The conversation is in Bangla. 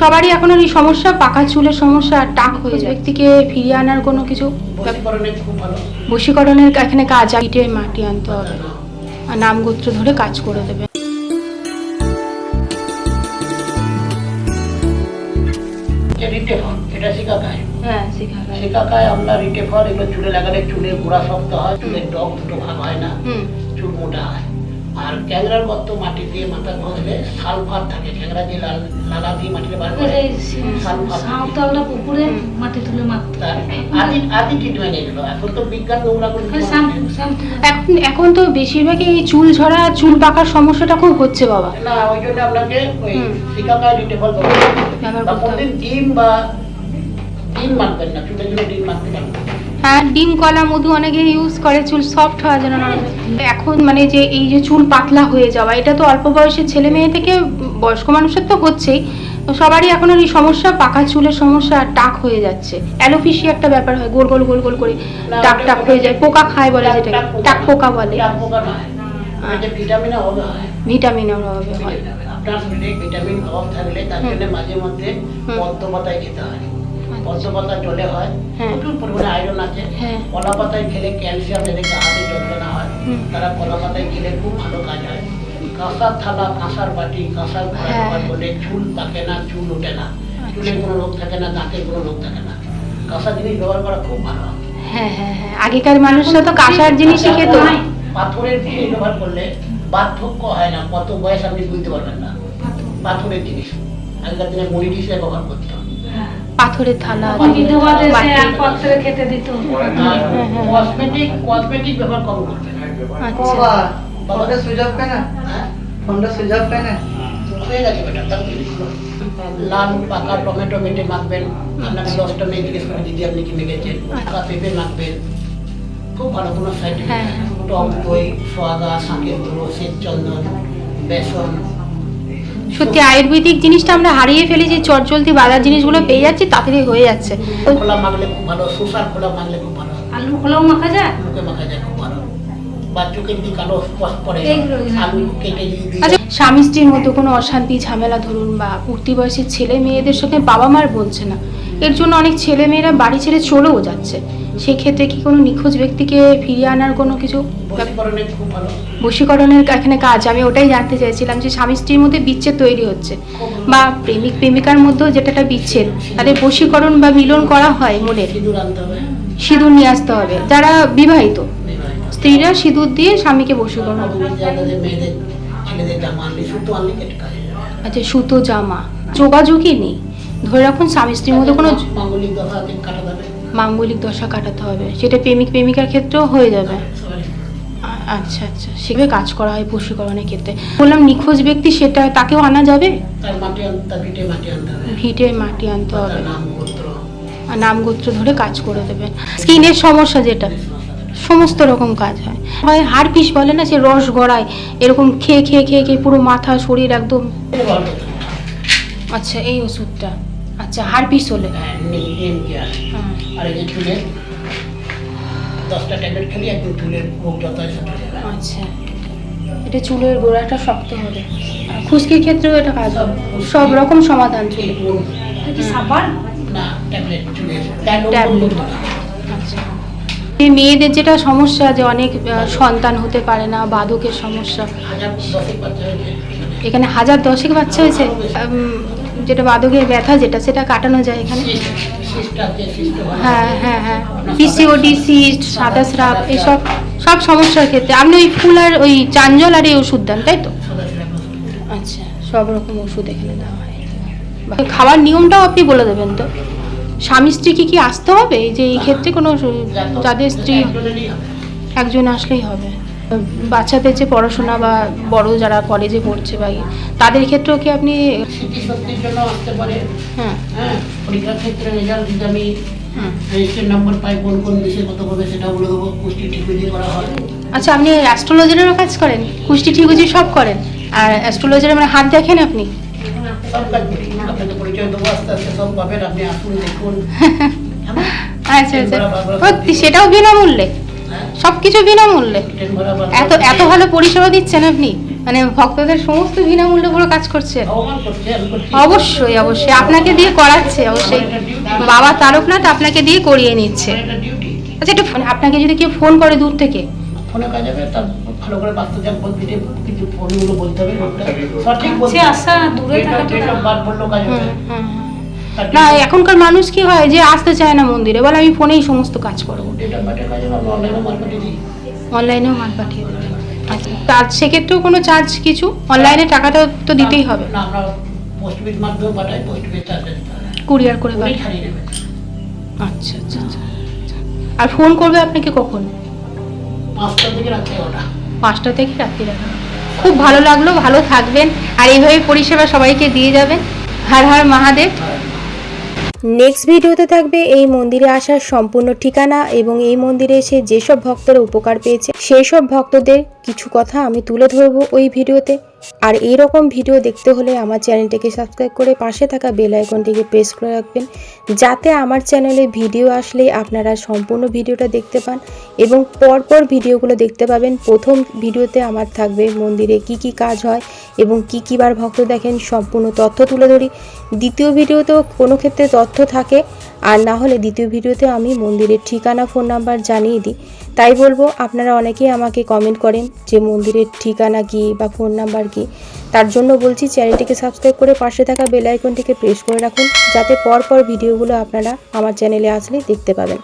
সবারই এখন এই সমস্যা, পাকা চুলের সমস্যা, টাক হয়ে যায়। ব্যক্তিকে ফিরিয়ে আনার কোনো কিছু বশীকরণের এখানে কাজ, ইটে মাটি আনতে হবে আর নাম গোত্র ধরে কাজ করে দেবে। হ্যাঁ, শিকাকায় আমরা রিটে ফল এগুলো চুলে লাগালে চুলের গোড়া শক্ত হয়, চুলের ডগ দুটো ভাগ হয় না, চুল মোটা হয়। আর ক্যাংরার গর্ত মাটি দিয়ে মাথা ঘষলে সালফার থাকে, ক্যাংরা যে লালা দিয়ে মাটিতে বার করে সালফার পুকুরে মাটি তুলে মারতে আদি ট্রিটমেন্ট এগুলো। এখন তো বিজ্ঞান নোংরা করে, এখন তো বেশিরভাগই এই চুল ঝরা, চুল পাকার সমস্যাটা খুব হচ্ছে বাবা। না, ওই জন্য আপনাকে ওই শিকাকায় রিটে ফল ব্যবহার করতে ডিম বা ডিম মাখবেন না, চুলের জন্য ডিম মাখতে পারবেন। হ্যাঁ, ডিম, কলা, মধু অনেকে ইউজ করে চুল সফট হওয়ার জন্য। এখন মানে যে এই যে চুল পাতলা হয়ে যাওয়া, এটা তো অল্প বয়সের ছেলে মেয়ে থেকে বয়স্ক মানুষের তো হচ্ছেই, সবারই এখন এই সমস্যা, পাকা চুলের সমস্যা, টাক হয়ে যাচ্ছে। অ্যালোপেশিয়া একটা ব্যাপার হয়, গোল গোল গোল গোল করে টাক টাক হয়ে যায়, পোকা খায় বলে, যেটাকে টাক পোকা বলে। ভিটামিনের অভাবে হয়, ভিটামিনের অভাবে হয়। আপনার শরীরে ভিটামিন অভাব থাকলে তার জন্য মাঝে মধ্যে পদ্ম পাতায় খেতে হয়। পদ্ম পাতা জলে হয়, প্রচুর পরিমাণে আয়রন আছে। কলা পাতায় খেলে ক্যালসিয়াম, এদিকে হাতে যন্ত্রণা হয়, তারা কলা পাতায় খেলে খুব ভালো কাজ হয়। কাঁসার থালা, কাঁসার বাটি, কাঁসার ব্যবহার করলে চুল পাকে না, চুল ওঠে না, চুলের কোনো রোগ থাকে না, দাঁতের কোনো রোগ থাকে না। কাঁসা জিনিস ব্যবহার করা খুব ভালো। হ্যাঁ হ্যাঁ হ্যাঁ, আগেকার মানুষরা তো কাঁসার জিনিসই খেত। পাথরের জিনিস ব্যবহার করলে বার্ধক্য হয় না, কত বয়স আপনি বুঝতে পারবেন না। পাথরের জিনিস আগেকার দিনে মুড়ি হিসেবে ব্যবহার করতো। পাথরের থালা, খেতে দিত। কসমেটিক ব্যবহার কম করবেন। লাল পাকা টমেটো মেটে মাখবেন, আপনাকে 10টা মেয়ে জিজ্ঞেস করে দিদি আপনি কি মেখেছেন। পাকা পেঁপে মাখবেন, খুব ভালো। কোনো সাইড টক দই, সোয়াগা, শাঁকের গুঁড়ো, শ্বেত চন্দন, বেসন। সত্যি আয়ুর্বেদিক জিনিসটা আমরা হারিয়ে ফেলি, যে চটজলদি বাজার জিনিসগুলো পেয়ে যাচ্ছি, তাড়াতাড়ি হয়ে যাচ্ছে। খোলা মাখলে খুব ভালো, শসার খোলা মাখলে খুব ভালো, আলু খোলাও মাখা যায়, মুখে মাখা যায় খুব ভালো। বা চোখে যদি কালো স্পট পড়ে, আলু কেটে যদি। আচ্ছা, স্বামী স্ত্রীর মধ্যে কোনো অশান্তি ঝামেলা ধরুন, বা উঠতি বয়সের ছেলে মেয়েদের সঙ্গে বাবা মার বলছে না, এর জন্য অনেক ছেলে মেয়েরা বাড়ি ছেড়ে চলেও যাচ্ছে, সেই ক্ষেত্রে কি কোনো নিখোঁজ ব্যক্তিকে ফিরিয়ে আনার কোনো কিছু বশীকরণের এখানে কাজ? আমি ওটাই জানতে চাইছিলাম, যে স্বামী স্ত্রীর মধ্যে বিচ্ছেদ তৈরি হচ্ছে, বা প্রেমিক প্রেমিকার মধ্যেও যেটা একটা বিচ্ছেদ, তাদের বশীকরণ বা মিলন করা হয় মনে, সিঁদুর নিয়ে আসতে হবে। যারা বিবাহিত স্ত্রীরা সিঁদুর দিয়ে স্বামীকে বশীকরণ। আচ্ছা, সুতো জামা, যোগাযোগই নেই, ধরে রাখুন স্বামী স্ত্রীর মধ্যে কোনো মাঙ্গলিক দশা কাটাতে হবে, সেটা প্রেমিক প্রেমিকার ক্ষেত্রেও হয়ে যাবে। আচ্ছা আচ্ছা, সেভাবে কাজ করা হয় বশীকরণের ক্ষেত্রে। বললাম নিখোঁজ ব্যক্তি, সেটা তাকেও আনা যাবে, ভিটে মাটি আনতে হবে, আর নাম গোত্র ধরে কাজ করে দেবে। স্কিনের সমস্যা যেটা, সমস্ত রকম কাজ হয়। হাড় পিস বলে না, সে রস গড়ায়, এরকম খেয়ে খেয়ে খেয়ে খেয়ে পুরো মাথা শরীর একদম। আচ্ছা, এই ওষুধটা, আচ্ছা হাড় পিস হলে। আচ্ছা, এটা চুলের গোড়াটা শক্ত হবে, খুশকির ক্ষেত্রেও এটা কাজ হবে, সব রকম সমাধান চুলে। আচ্ছা, মেয়েদের যেটা সমস্যা, যে অনেক সন্তান হতে পারে না, বাধকের সমস্যা, এখানে 1010 বাচ্চা হয়েছে, যেটা বাধকের ব্যথা, যেটা সেটা কাটানো যায় এখানে। হ্যাঁ হ্যাঁ হ্যাঁ, পিসিওডি, সিস্ট, সাদা স্রাব, এইসব সব সমস্যার ক্ষেত্রে আপনি ওই ফুল আর ওই চাঞ্জল আর এই ওষুধ দেন, তাই তো? আচ্ছা, সব রকম ওষুধ এখানে দেওয়া হয়। খাওয়ার নিয়মটাও আপনি বলে দেবেন তো? স্বামী স্ত্রী কি আসতে হবে, যে এই ক্ষেত্রে কোনো, যাদের স্ত্রী একজন আসলেই হবে? বাচ্চাদের যে পড়াশোনা, বা বড় যারা কলেজে পড়ছে, বা তাদের ক্ষেত্রেও কি আপনি? হ্যাঁ, পরীক্ষার ক্ষেত্রে রেজাল্ট দিতে আমি রেজিস্ট্রেশন নাম্বার পাই, কোন কোন দেশে কত পাবে সেটা বলে দেবো। কুষ্টি ঠিকুজি করা হয়। আচ্ছা, আপনি অ্যাস্ট্রোলজারেরও কাজ করেন? কুষ্টি ঠিকুজি সব করেন? আর অ্যাস্ট্রোলজারে মানে হাত দেখেন আপনি? সব কাজ করি, আপনাকে পরিচয় দেবো, আস্তে আস্তে সব পাবেন, আপনি আসুন দেখুন। আচ্ছা আচ্ছা, সত্যি সেটাও বিনামূল্যে? সবকিছু বিনামূল্যে? এত এত ভালো পরিষেবা দিচ্ছেন আপনি? মানে ভক্তদের সমস্ত বিনামূল্যে পুরো কাজ করছে। ভগবান করছে, আমি করছি। অবশ্যই অবশ্যই আপনাকে দিয়ে করাচ্ছে, অবশ্যই বাবা তারকনাথ আপনাকে দিয়ে করিয়ে নিচ্ছে। আমার একটা ডিউটি। আচ্ছা একটু মানে আপনাকে যদি কেউ ফোন করে দূর থেকে, ফোনে কাজ হবে, তার ভালো করে বাস্তব যা বলতে যে কিছু ফোনগুলো বলতে হবে, লোকটা সঠিক বলতে কাছে আসা, দূরে থাকাটা ডেট অফ বার্থ বললেও কাজ হবে। তার না এখনকার মানুষ কি হয় যে আসতে চায় না মন্দিরে, বলে আমি ফোনেই সমস্ত কাজ করবো, ডেট অফ বার্থের কাজ হবে, আমরা অনলাইনে মাল পাঠিয়ে দিই। অনলাইনেও মাল পাঠিয়ে দেবে। আচ্ছা তার সেক্ষেত্রেও কোনো চার্জ কিছু, অনলাইনে টাকাটা তো দিতেই হবে, না আমরা পোস্ট অফিস মাধ্যমে পাঠাই, পোস্ট অফিস চার্জ দিতে হবে। কুরিয়ার করে উনি পাঠায়। ছাড়িয়ে নেবে। আচ্ছা আচ্ছা আচ্ছা। আর ফোন করবে আপনাকে কখন? 5টা থেকে রাত্রে 9টা। 5টা থেকে রাত্রি 11টা। খুব ভালো লাগলো, ভালো থাকবেন আর এইভাবে পরিষেবা সবাইকে দিয়ে যাবেন। হর হর মহাদেব। নেক্সট ভিডিওতে থাকবে এই মন্দিরে আসার সম্পূর্ণ ঠিকানা এবং এই মন্দিরে এসে যেসব ভক্তরা উপকার পেয়েছে সেই সব ভক্তদের কিছু কথা আমি তুলে ধরবো ওই ভিডিওতে। আর এই রকম ভিডিও দেখতে হলে আমার চ্যানেলটিকে সাবস্ক্রাইব করে পাশে থাকা বেল আইকনটিকে প্রেস করে রাখবেন, যাতে আমার চ্যানেলে ভিডিও আসলে আপনারা সম্পূর্ণ ভিডিওটা দেখতে পান এবং পরপর ভিডিওগুলো দেখতে পাবেন। প্রথম ভিডিওতে আমার থাকবে মন্দিরে কি কি কাজ হয় এবং কি বার ভক্ত দেখেন সম্পূর্ণ তথ্য তুলে ধরি। দ্বিতীয় ভিডিওতেও কোনো ক্ষেত্রে তথ্য থাকে, আর না হলে দ্বিতীয় ভিডিওতে আমি মন্দিরের ঠিকানা ফোন নাম্বার জানিয়ে দিই। তাই বলবো আপনারা অনেকেই আমাকে কমেন্ট করেন যে মন্দিরের ঠিকানা কি বা ফোন নাম্বার কি, তার জন্য বলছি চ্যানেলটিকে সাবস্ক্রাইব করে পাশে থাকা বেল আইকনটিকে প্রেস করে রাখুন, যাতে পরপর ভিডিওগুলো আপনারা আমার চ্যানেলে আসলে দেখতে পাবেন।